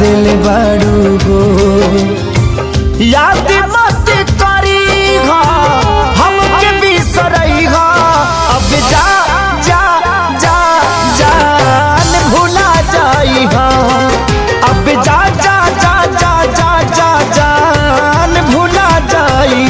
दिल बड़ू हो। याद मत करी हमके बिसरई अब जा जा जा जान भुला जाई अब जा जा जा जा जा जा जान भुला जाई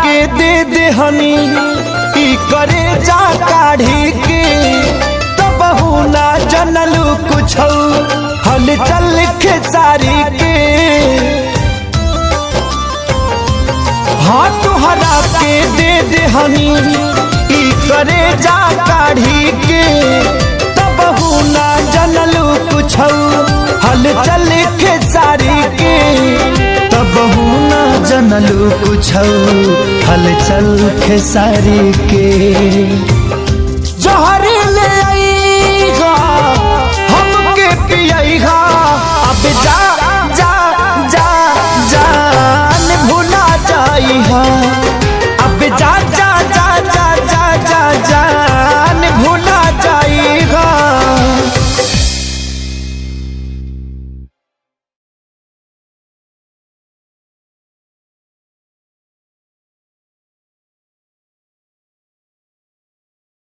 के दे दे हनी ई करे जा काढ़ी के तब ना जनलू कुछ हल चल खेसारी के। हाँ तुहरा के दे दे हनी ई करे जा काढ़ी के तब ना जनलू कुछ हल चल खेसारी के तब ना जनलू कुछ हलचल खेसारी के। जहर ले आईगा हमके पियाईगा